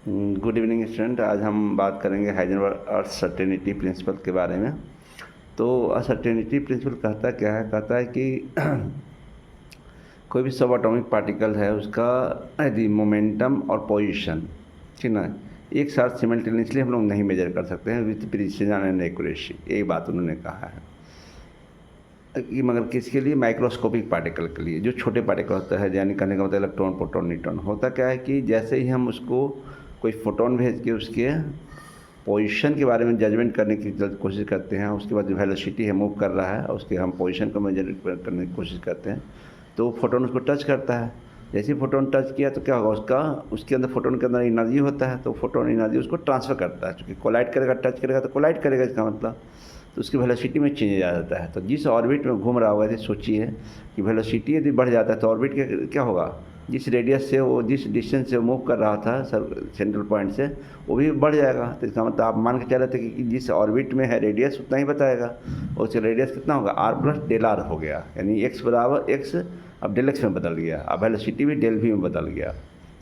Good evening student. आज हम बात करेंगे हाइजेनबर्ग अनसर्टेनिटी प्रिंसिपल के बारे में। तो अनसर्टेनिटी प्रिंसिपल कहता क्या है? कहता है कि कोई भी सब एटॉमिक पार्टिकल है, उसका यदि मोमेंटम और पोजीशन, ठीक ना, एक साथ सिमल्टेनियसली हम लोग नहीं मेजर कर सकते हैं विथ प्रिसीजन एंड एक्यूरेसी। यही बात उन्होंने कहा है कि मगर किसके लिए? माइक्रोस्कोपिक पार्टिकल के लिए, जो छोटे पार्टिकल होता है, यानी कहने का मतलब इलेक्ट्रॉन, प्रोटॉन, न्यूट्रॉन। होता क्या है कि जैसे ही हम उसको कोई फोटोन भेज के उसके पोजीशन के बारे में जजमेंट करने की कोशिश करते हैं, उसके बाद जो वेलोसिटी है मूव कर रहा है, उसके हम पोजीशन को मेजर करने की कोशिश करते हैं, तो फोटोन उसको टच करता है। जैसे ही फोटोन टच किया तो क्या होगा? उसके अंदर, फोटोन के अंदर एनर्जी होता है, तो फोटोन एनर्जी उसको ट्रांसफ़र करता है। क्योंकि कोलाइड करेगा, टच करेगा तो कोलाइड करेगा, इसका मतलब तो उसकी वेलोसिटी में चेंज आ जाता है। तो जिस ऑर्बिट में घूम रहा होगा, जैसे सोचिए कि वेलोसिटी यदि बढ़ जाता है तो ऑर्बिट के क्या होगा? जिस रेडियस से वो, जिस डिस्टेंस से मूव कर रहा था सेंट्रल पॉइंट से, वो भी बढ़ जाएगा। तो इसका मतलब आप मान के चल रहे थे कि जिस ऑर्बिट में है रेडियस उतना ही बताएगा, और उसका रेडियस कितना होगा? r प्लस डेल आर हो गया, यानी x बराबर x अब डेल एक्स में बदल गया, अब वेलोसिटी भी डेल वी में बदल गया।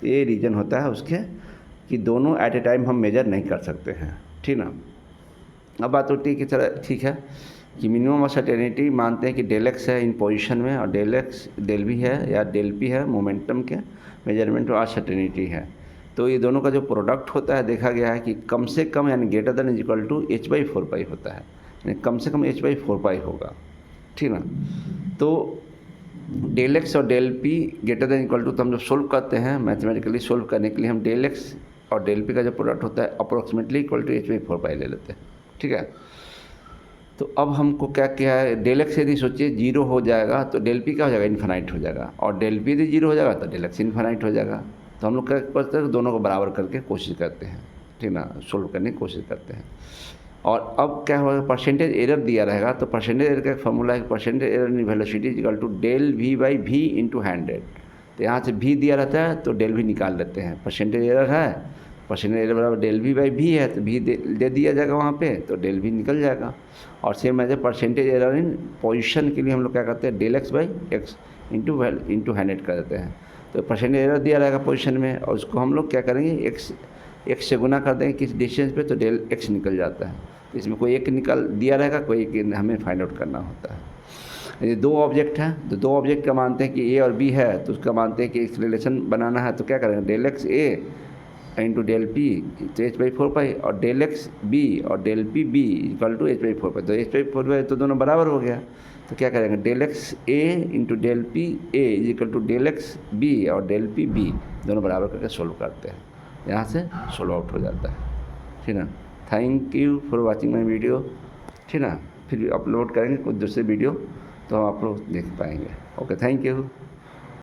तो ये रीज़न होता है उसके कि दोनों एट ए टाइम हम मेजर नहीं कर सकते हैं, ठीक ना। अब बात होती है कि चलो ठीक है कि मिनिमम अनसर्टेनिटी मानते हैं कि डेल एक्स है इन पोजीशन में, और डेल एक्स डेल वी है या डेल पी है मोमेंटम के मेजरमेंट में अनसर्टेनिटी है। तो ये दोनों का जो प्रोडक्ट होता है, देखा गया है कि कम से कम यानी greater than equal to h/4 होता है, यानी कम से कम h/4 होगा, ठीक ना। तो डेल एक्स और del p greater than equal to, तो हम जब सोल्व करते हैं मैथमेटिकली, सोल्व करने के लिए हम डेल एक्स और डेल पी का जो प्रोडक्ट होता है अप्रोक्सीमेटली इक्वल टू h/4 ले लेते हैं, ठीक है। तो अब हमको क्या किया है? डेल एक्स यदि सोचिए जीरो हो जाएगा तो डेल पी क्या हो जाएगा? इन्फिनाइट हो जाएगा, और डेल पी यदि जीरो हो जाएगा तो डेल एक्स इन्फिनाइट हो जाएगा। तो हम लोग क्या करते हैं? दोनों को बराबर करके कोशिश करते हैं, ठीक ना, सोल्व करने की कोशिश करते हैं। और अब क्या होगा? परसेंटेज एरर दिया रहेगा, तो परसेंटेज एरर का फॉर्मूला है percentage error in velocity equal to del v by v into 100। तो यहाँ से भी दिया रहता है तो डेल वी निकाल लेते हैं। परसेंटेज एरर है, परसेंटेज एरर बराबर डेल वी बाई वी है, तो भी दे दिया जाएगा वहाँ पे, तो डेल वी निकल जाएगा। और same as a percentage error in position के लिए हम लोग क्या करते हैं? Del x by x into 100 कर देते हैं। तो परसेंटेज एरर दिया रहेगा पोजीशन में, और उसको हम लोग क्या करेंगे? एक्स से गुना कर देंगे किस डिस्टेंस पे, तो डेल एक्स निकल जाता है। तो इसमें कोई एक निकल दिया रहेगा, कोई एक हमें फाइंड आउट करना होता है। ये दो ऑब्जेक्ट हैं, तो दो ऑब्जेक्ट का मानते हैं कि ए और बी है, तो उसका मानते हैं कि इस रिलेशन बनाना है, तो क्या करेंगे? Del x a into del p तो h/4, और डेल एक्स बी और del p b equal to h/4। तो h/4 तो दोनों बराबर हो गया। तो क्या करेंगे? Del x a into del p a equal to del x b और डेल पी बी दोनों बराबर करके सोल्व करते हैं। यहाँ से सोल्व आउट हो जाता है, ठीक ना। Thank you for watching my video, ठीक ना। फिर अपलोड करेंगे कुछ दूसरे वीडियो तो हम आप लोग देख पाएंगे। Okay, thank you.